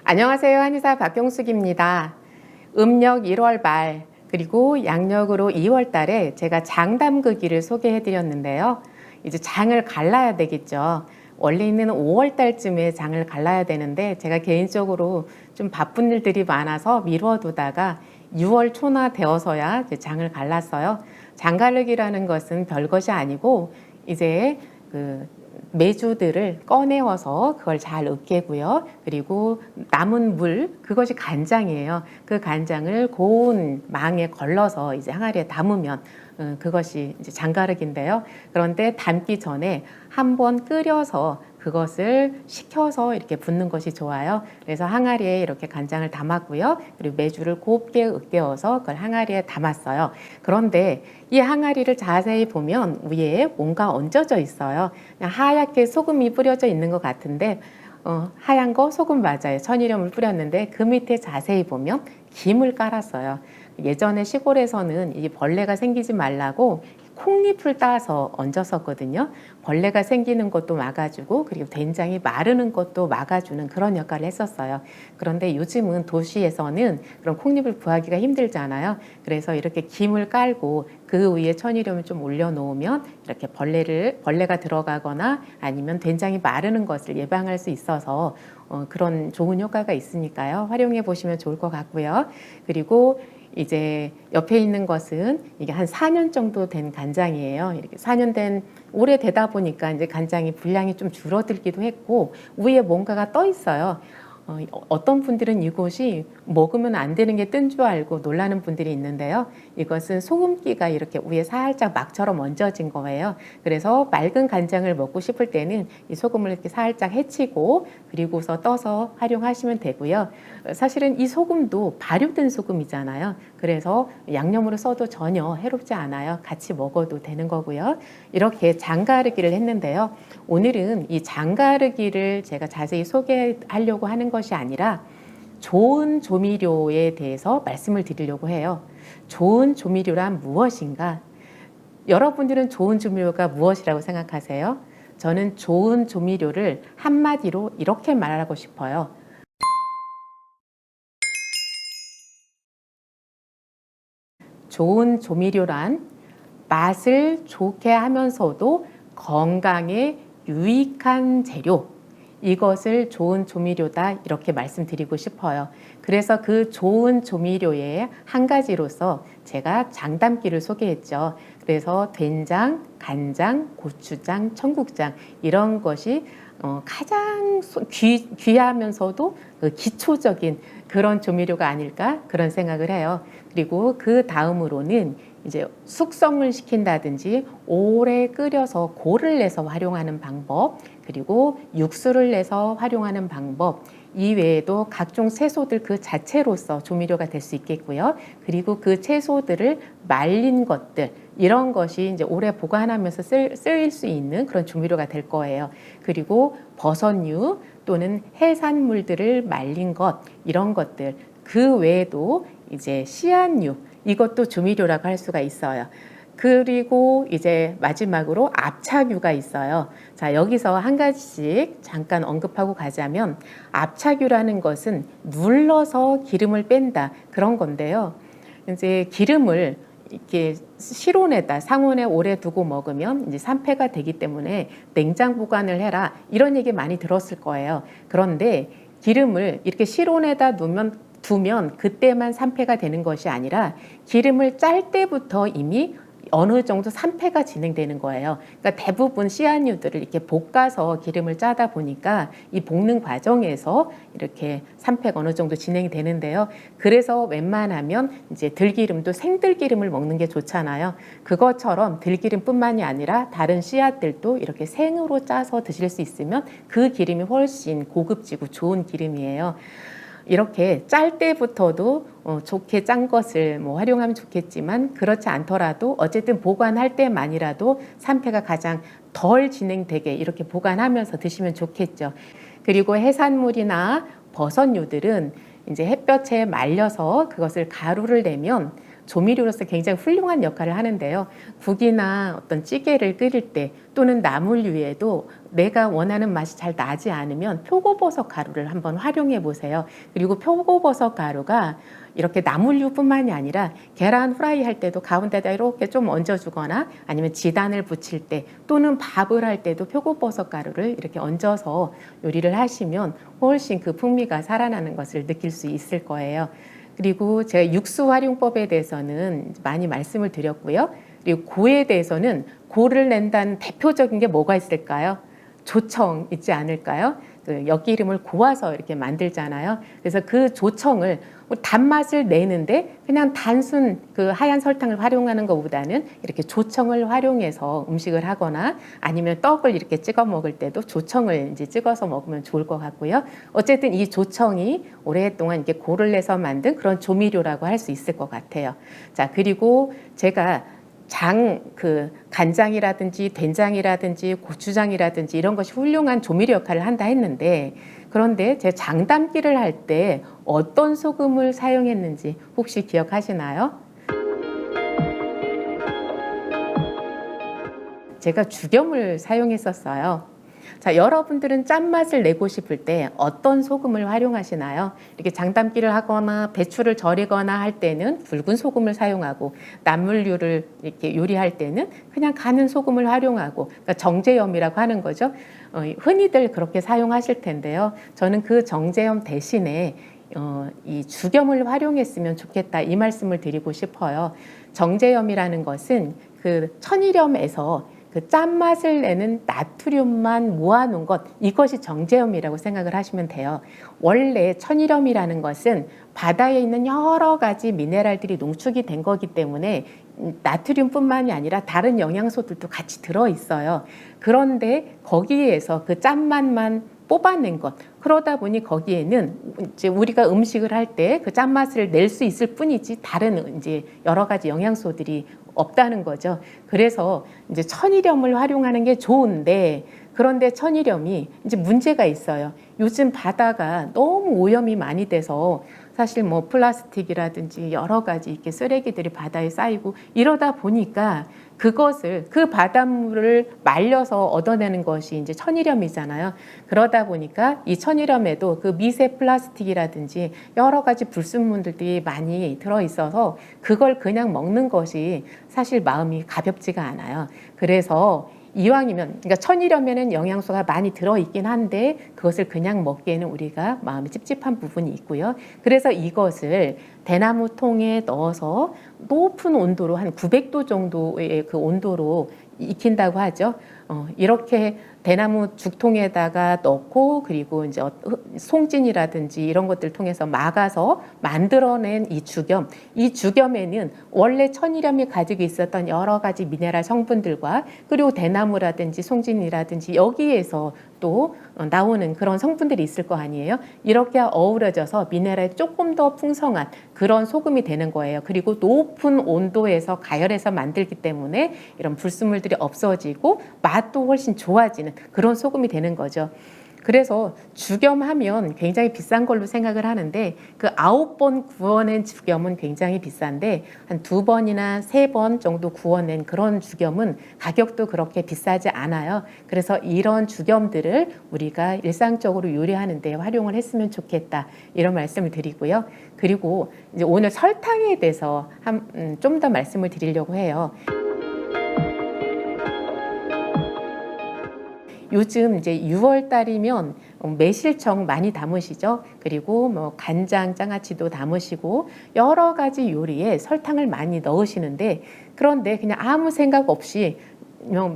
안녕하세요. 한의사 박경숙입니다. 음력 1월 말 그리고 양력으로 2월 달에 제가 장 담그기를 소개해 드렸는데요. 이제 장을 갈라야 되겠죠. 원래는 5월 달쯤에 장을 갈라야 되는데 제가 개인적으로 좀 바쁜 일들이 많아서 미뤄두다가 6월 초나 되어서야 이제 장을 갈랐어요. 장 가르기라는 것은 별것이 아니고 이제 메주들을 꺼내어서 그걸 잘 으깨고요. 그리고 남은 물, 그것이 간장이에요. 그 간장을 고운 망에 걸러서 이제 항아리에 담으면 그것이 이제 장가르기인데요. 그런데 담기 전에 한번 끓여서 그것을 식혀서 이렇게 붓는 것이 좋아요. 그래서 항아리에 이렇게 간장을 담았고요. 그리고 메주를 곱게 으깨어서 그걸 항아리에 담았어요. 그런데 이 항아리를 자세히 보면 위에 뭔가 얹어져 있어요. 그냥 하얗게 소금이 뿌려져 있는 것 같은데 하얀 거 소금 맞아요. 천일염을 뿌렸는데 그 밑에 자세히 보면 김을 깔았어요. 예전에 시골에서는 이 벌레가 생기지 말라고 콩잎을 따서 얹었었거든요. 벌레가 생기는 것도 막아주고 그리고 된장이 마르는 것도 막아주는 그런 역할을 했었어요. 그런데 요즘은 도시에서는 그런 콩잎을 구하기가 힘들잖아요. 그래서 이렇게 김을 깔고 그 위에 천일염을 좀 올려놓으면 이렇게 벌레가 들어가거나 아니면 된장이 마르는 것을 예방할 수 있어서 그런 좋은 효과가 있으니까요. 활용해 보시면 좋을 것 같고요. 그리고 이제 옆에 있는 것은 이게 한 4년 정도 된 간장이에요. 이렇게 4년 된 오래되다 보니까 이제 간장이 분량이 좀 줄어들기도 했고 위에 뭔가가 떠 있어요. 어떤 분들은 이곳이 먹으면 안 되는 게 뜬 줄 알고 놀라는 분들이 있는데요. 이것은 소금기가 이렇게 위에 살짝 막처럼 얹어진 거예요. 그래서 맑은 간장을 먹고 싶을 때는 이 소금을 이렇게 살짝 헤치고 그리고서 떠서 활용하시면 되고요. 사실은 이 소금도 발효된 소금이잖아요. 그래서 양념으로 써도 전혀 해롭지 않아요. 같이 먹어도 되는 거고요. 이렇게 장가르기를 했는데요. 오늘은 이 장가르기를 제가 자세히 소개하려고 하는 것이 아니라 좋은 조미료에 대해서 말씀을 드리려고 해요. 좋은 조미료란 무엇인가? 여러분들은 좋은 조미료가 무엇이라고 생각하세요? 저는 좋은 조미료를 한마디로 이렇게 말하고 싶어요. 좋은 조미료란 맛을 좋게 하면서도 건강에 유익한 재료, 이것을 좋은 조미료다 이렇게 말씀드리고 싶어요. 그래서 그 좋은 조미료의 한 가지로서 제가 장담기를 소개했죠. 그래서 된장, 간장, 고추장, 청국장 이런 것이 가장 귀하면서도 기초적인 그런 조미료가 아닐까 그런 생각을 해요. 그리고 그 다음으로는 이제 숙성을 시킨다든지 오래 끓여서 골을 내서 활용하는 방법, 그리고 육수를 내서 활용하는 방법, 이외에도 각종 채소들 그 자체로서 조미료가 될 수 있겠고요. 그리고 그 채소들을 말린 것들, 이런 것이 이제 오래 보관하면서 쓰일 수 있는 그런 조미료가 될 거예요. 그리고 버섯류 또는 해산물들을 말린 것, 이런 것들, 그 외에도 이제 씨앗류, 이것도 조미료라고 할 수가 있어요. 그리고 이제 마지막으로 압착유가 있어요. 자, 여기서 한 가지씩 잠깐 언급하고 가자면 압착유라는 것은 눌러서 기름을 뺀다 그런 건데요. 이제 기름을 이렇게 실온에다 상온에 오래 두고 먹으면 이제 산패가 되기 때문에 냉장 보관을 해라 이런 얘기 많이 들었을 거예요. 그런데 기름을 이렇게 실온에다 두면 그때만 산패가 되는 것이 아니라 기름을 짤 때부터 이미 어느 정도 산패가 진행되는 거예요. 그러니까 대부분 씨앗류들을 이렇게 볶아서 기름을 짜다 보니까 이 볶는 과정에서 이렇게 산패가 어느 정도 진행이 되는데요. 그래서 웬만하면 이제 들기름도 생들기름을 먹는 게 좋잖아요. 그것처럼 들기름뿐만이 아니라 다른 씨앗들도 이렇게 생으로 짜서 드실 수 있으면 그 기름이 훨씬 고급지고 좋은 기름이에요. 이렇게 짤 때부터도 좋게 짠 것을 활용하면 좋겠지만 그렇지 않더라도 어쨌든 보관할 때만이라도 산패가 가장 덜 진행되게 이렇게 보관하면서 드시면 좋겠죠. 그리고 해산물이나 버섯류들은 이제 햇볕에 말려서 그것을 가루를 내면 조미료로서 굉장히 훌륭한 역할을 하는데요. 국이나 어떤 찌개를 끓일 때 또는 나물류에도 내가 원하는 맛이 잘 나지 않으면 표고버섯 가루를 한번 활용해 보세요. 그리고 표고버섯 가루가 이렇게 나물류뿐만이 아니라 계란 후라이 할 때도 가운데다 이렇게 좀 얹어주거나 아니면 지단을 붙일 때 또는 밥을 할 때도 표고버섯 가루를 이렇게 얹어서 요리를 하시면 훨씬 그 풍미가 살아나는 것을 느낄 수 있을 거예요. 그리고 제가 육수 활용법에 대해서는 많이 말씀을 드렸고요. 그리고 고에 대해서는 고를 낸다는 대표적인 게 뭐가 있을까요? 조청 있지 않을까요? 그 엿기름을 고아서 이렇게 만들잖아요. 그래서 그 조청을 단맛을 내는데 그냥 단순 그 하얀 설탕을 활용하는 것보다는 이렇게 조청을 활용해서 음식을 하거나 아니면 떡을 이렇게 찍어 먹을 때도 조청을 이제 찍어서 먹으면 좋을 것 같고요. 어쨌든 이 조청이 오랫동안 이렇게 고를 내서 만든 그런 조미료라고 할 수 있을 것 같아요. 자, 그리고 제가 간장이라든지 된장이라든지 고추장이라든지 이런 것이 훌륭한 조미료 역할을 한다 했는데, 그런데 제 장담기를 할 때 어떤 소금을 사용했는지 혹시 기억하시나요? 제가 죽염을 사용했었어요. 자, 여러분들은 짠맛을 내고 싶을 때 어떤 소금을 활용하시나요? 이렇게 장담기를 하거나 배추를 절이거나 할 때는 붉은 소금을 사용하고, 나물류를 이렇게 요리할 때는 그냥 가는 소금을 활용하고, 그러니까 정제염이라고 하는 거죠. 흔히들 그렇게 사용하실 텐데요. 저는 그 정제염 대신에 이 죽염을 활용했으면 좋겠다, 이 말씀을 드리고 싶어요. 정제염이라는 것은 그 천일염에서 그 짠맛을 내는 나트륨만 모아놓은 것, 이것이 정제염이라고 생각을 하시면 돼요. 원래 천일염이라는 것은 바다에 있는 여러 가지 미네랄들이 농축이 된 거기 때문에 나트륨뿐만이 아니라 다른 영양소들도 같이 들어있어요. 그런데 거기에서 그 짠맛만 뽑아낸 것, 그러다 보니 거기에는 이제 우리가 음식을 할 때 그 짠맛을 낼 수 있을 뿐이지 다른 이제 여러 가지 영양소들이 없다는 거죠. 그래서 이제 천일염을 활용하는 게 좋은데, 그런데 천일염이 이제 문제가 있어요. 요즘 바다가 너무 오염이 많이 돼서 사실 뭐 플라스틱이라든지 여러 가지 이렇게 쓰레기들이 바다에 쌓이고 이러다 보니까 그것을, 그 바닷물을 말려서 얻어내는 것이 이제 천일염이잖아요. 그러다 보니까 이 천일염에도 그 미세 플라스틱이라든지 여러 가지 불순물들이 많이 들어있어서 그걸 그냥 먹는 것이 사실 마음이 가볍지가 않아요. 그래서 이왕이면, 그러니까 천일염에는 영양소가 많이 들어있긴 한데 그것을 그냥 먹기에는 우리가 마음이 찝찝한 부분이 있고요. 그래서 이것을 대나무 통에 넣어서 높은 온도로 한 900도 정도의 그 온도로 익힌다고 하죠. 이렇게 대나무 죽통에다가 넣고, 그리고 이제 송진이라든지 이런 것들 통해서 막아서 만들어낸 이 죽염에는 원래 천일염이 가지고 있었던 여러 가지 미네랄 성분들과, 그리고 대나무라든지 송진이라든지 여기에서 또 나오는 그런 성분들이 있을 거 아니에요. 이렇게 어우러져서 미네랄이 조금 더 풍성한 그런 소금이 되는 거예요. 그리고 높은 온도에서 가열해서 만들기 때문에 이런 불순물들이 없어지고 맛도 훨씬 좋아지는 그런 소금이 되는 거죠. 그래서 죽염하면 굉장히 비싼 걸로 생각을 하는데, 그 9번 구워낸 죽염은 굉장히 비싼데 한 2번이나 3번 정도 구워낸 그런 죽염은 가격도 그렇게 비싸지 않아요. 그래서 이런 죽염들을 우리가 일상적으로 요리하는 데 활용을 했으면 좋겠다, 이런 말씀을 드리고요. 그리고 이제 오늘 설탕에 대해서 좀 더 말씀을 드리려고 해요. 요즘 이제 6월 달이면 매실청 많이 담으시죠. 그리고 뭐 간장, 장아찌도 담으시고 여러 가지 요리에 설탕을 많이 넣으시는데, 그런데 그냥 아무 생각 없이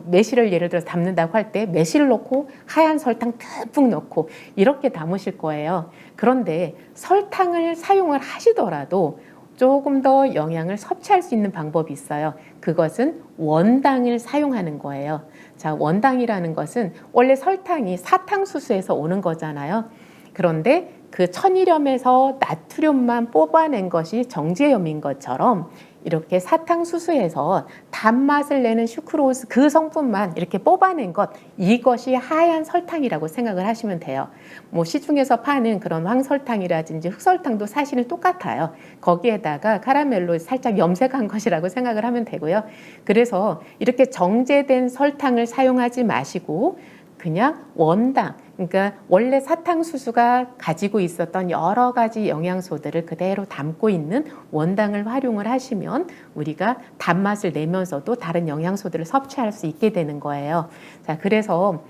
매실을 예를 들어서 담는다고 할 때 매실 넣고 하얀 설탕 듬뿍 넣고 이렇게 담으실 거예요. 그런데 설탕을 사용을 하시더라도 조금 더 영양을 섭취할 수 있는 방법이 있어요. 그것은 원당을 사용하는 거예요. 자, 원당이라는 것은 원래 설탕이 사탕수수에서 오는 거잖아요. 그런데 그 천일염에서 나트륨만 뽑아낸 것이 정제염인 것처럼 이렇게 사탕수수에서 단맛을 내는 슈크로스 그 성분만 이렇게 뽑아낸 것, 이것이 하얀 설탕이라고 생각을 하시면 돼요. 뭐 시중에서 파는 그런 황설탕이라든지 흑설탕도 사실은 똑같아요. 거기에다가 카라멜로 살짝 염색한 것이라고 생각을 하면 되고요. 그래서 이렇게 정제된 설탕을 사용하지 마시고 그냥 원당, 그러니까 원래 사탕수수가 가지고 있었던 여러 가지 영양소들을 그대로 담고 있는 원당을 활용을 하시면 우리가 단맛을 내면서도 다른 영양소들을 섭취할 수 있게 되는 거예요. 자, 그래서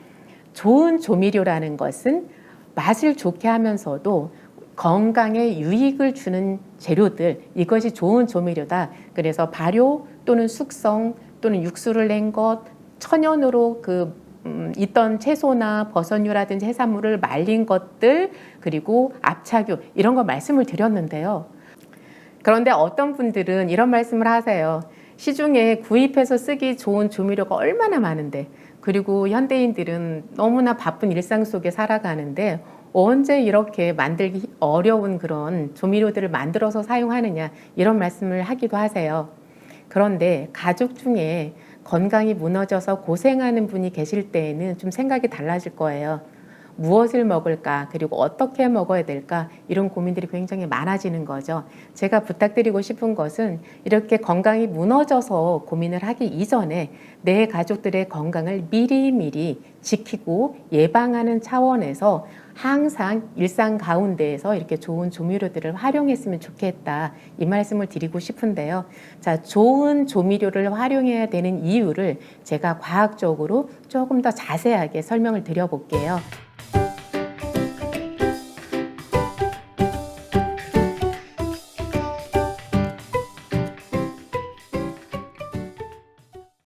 좋은 조미료라는 것은 맛을 좋게 하면서도 건강에 유익을 주는 재료들, 이것이 좋은 조미료다. 그래서 발효 또는 숙성 또는 육수를 낸 것, 천연으로 있던 채소나 버섯류라든지 해산물을 말린 것들, 그리고 압착유, 이런 거 말씀을 드렸는데요. 그런데 어떤 분들은 이런 말씀을 하세요. 시중에 구입해서 쓰기 좋은 조미료가 얼마나 많은데, 그리고 현대인들은 너무나 바쁜 일상 속에 살아가는데 언제 이렇게 만들기 어려운 그런 조미료들을 만들어서 사용하느냐, 이런 말씀을 하기도 하세요. 그런데 가족 중에 건강이 무너져서 고생하는 분이 계실 때에는 좀 생각이 달라질 거예요. 무엇을 먹을까, 그리고 어떻게 먹어야 될까, 이런 고민들이 굉장히 많아지는 거죠. 제가 부탁드리고 싶은 것은 이렇게 건강이 무너져서 고민을 하기 이전에 내 가족들의 건강을 미리미리 지키고 예방하는 차원에서 항상 일상 가운데에서 이렇게 좋은 조미료들을 활용했으면 좋겠다, 이 말씀을 드리고 싶은데요. 자, 좋은 조미료를 활용해야 되는 이유를 제가 과학적으로 조금 더 자세하게 설명을 드려볼게요.